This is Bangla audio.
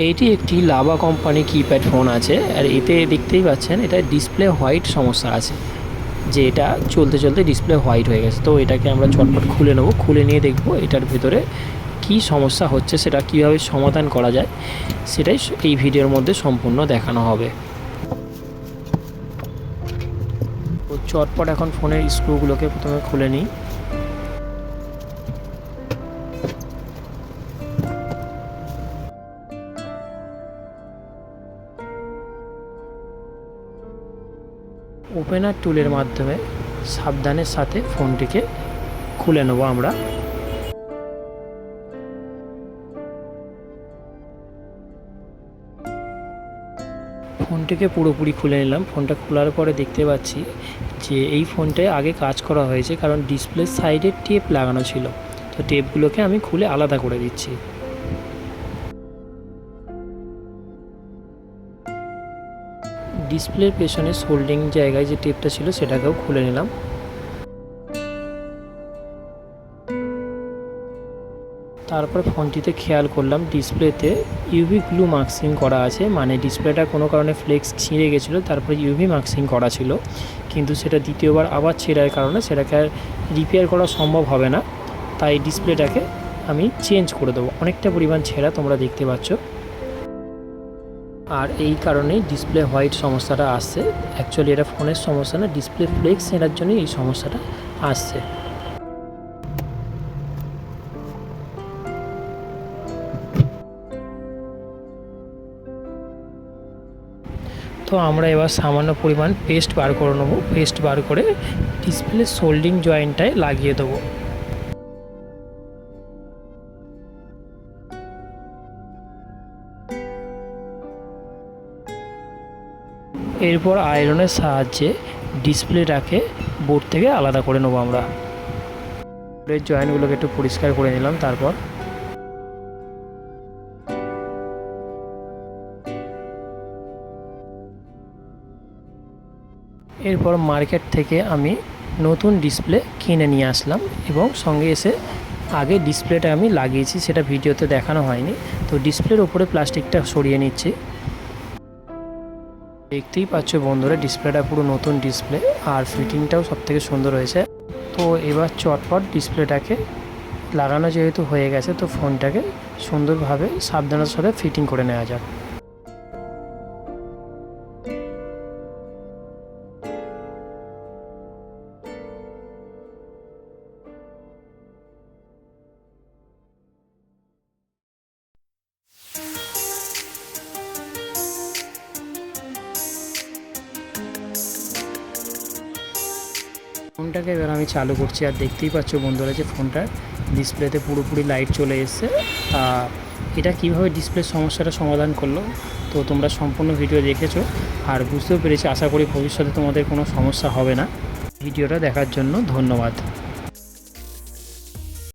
এইটি একটি লাভা কোম্পানি কিপ্যাড ফোন আছে, আর এতে দেখতেই পাচ্ছেন এটা ডিসপ্লে হোয়াইট সমস্যা আছে, যে এটা চলতে চলতে ডিসপ্লে হোয়াইট হয়ে গেছে। তো এটাকে আমরা চটপট খুলে নেব, খুলে নিয়ে দেখব এটার ভেতরে কি সমস্যা হচ্ছে, সেটা কীভাবে সমাধান করা যায় সেটাই এই ভিডিওর মধ্যে সম্পূর্ণ দেখানো হবে। তো চটপট এখন ফোনের স্ক্রুগুলোকে প্রথমে খুলে নিই। ওপেনার টুলের মাধ্যমে সাবধানের সাথে ফোনটিকে খুলে নেব আমরা। ফোনটিকে পুরোপুরি খুলে নিলাম। ফোনটা খোলার পরে দেখতে পাচ্ছি যে এই ফোনটায় আগে কাজ করা হয়েছে, কারণ ডিসপ্লের সাইডে টেপ লাগানো ছিল। তো টেপগুলোকে আমি খুলে আলাদা করে দিচ্ছি। ডিসপ্লের পেছনে সোল্ডিং জায়গায় যে টেপটা ছিল সেটাকেও খুলে নিলাম। তারপর ফোনটিতে খেয়াল করলাম ডিসপ্লেতে ইউভি গ্লু মার্কসিং করা আছে, মানে ডিসপ্লেটা কোনো কারণে ফ্লেক্স ছিঁড়ে গেছিলো, তারপরে ইউভি মার্কসিং করা ছিল, কিন্তু সেটা দ্বিতীয়বার আবার ছেঁড়ার কারণে সেটাকে আর রিপেয়ার করা সম্ভব হবে না। তাই ডিসপ্লেটাকে আমি চেঞ্জ করে দেবো। অনেকটা পরিমাণ ছেঁড়া তোমরা দেখতে পাচ্ছ, আর এই কারণেই ডিসপ্লে হোয়াইট সমস্যাটা আসছে। অ্যাকচুয়ালি এটা ফোনের সমস্যা না, ডিসপ্লে ফ্লেক্স ছেঁড়ার জন্যই এই সমস্যাটা আসছে। তো আমরা এবার সামান্য পরিমাণ পেস্ট বার করে নেব। পেস্ট বার করে ডিসপ্লে সোল্ডিং জয়েন্টটায় লাগিয়ে দেবো। এরপর আয়রনের সাহায্যে ডিসপ্লেটাকে বোর্ড থেকে আলাদা করে নেবো আমরা। বোর্ডের জয়েন্টগুলোকে একটু পরিষ্কার করে নিলাম। এরপর মার্কেট থেকে আমি নতুন ডিসপ্লে কিনে নিয়ে আসলাম, এবং সঙ্গে এসে আগে ডিসপ্লেটা আমি লাগিয়েছি, সেটা ভিডিওতে দেখানো হয়নি। তো ডিসপ্লের ওপরে প্লাস্টিকটা সরিয়ে নিচ্ছি। দেখতেই পাচ্ছ বন্ধুরা, ডিসপ্লেটা পুরো নতুন ডিসপ্লে, আর ফিটিংটাও সবথেকে সুন্দর হয়েছে। তো এবার চটপট ডিসপ্লেটাকে লাগানো যেহেতু হয়ে গেছে, তো ফোনটাকে সুন্দরভাবে সাবধানের সাথে ফিটিং করে নেওয়া যাক। ফোনটাকে এবার আমি চালু করছি, আর দেখতেই পাচ্ছ বন্ধুরা যে ফোনটার ডিসপ্লেতে পুরোপুরি লাইট চলে এসছে। এটা কীভাবে ডিসপ্লের সমস্যাটা সমাধান করলো, তো তোমরা সম্পূর্ণ ভিডিও দেখেছো আর বুঝতেও পেরেছি। আশা করি ভবিষ্যতে তোমাদের কোনো সমস্যা হবে না। ভিডিওটা দেখার জন্য ধন্যবাদ।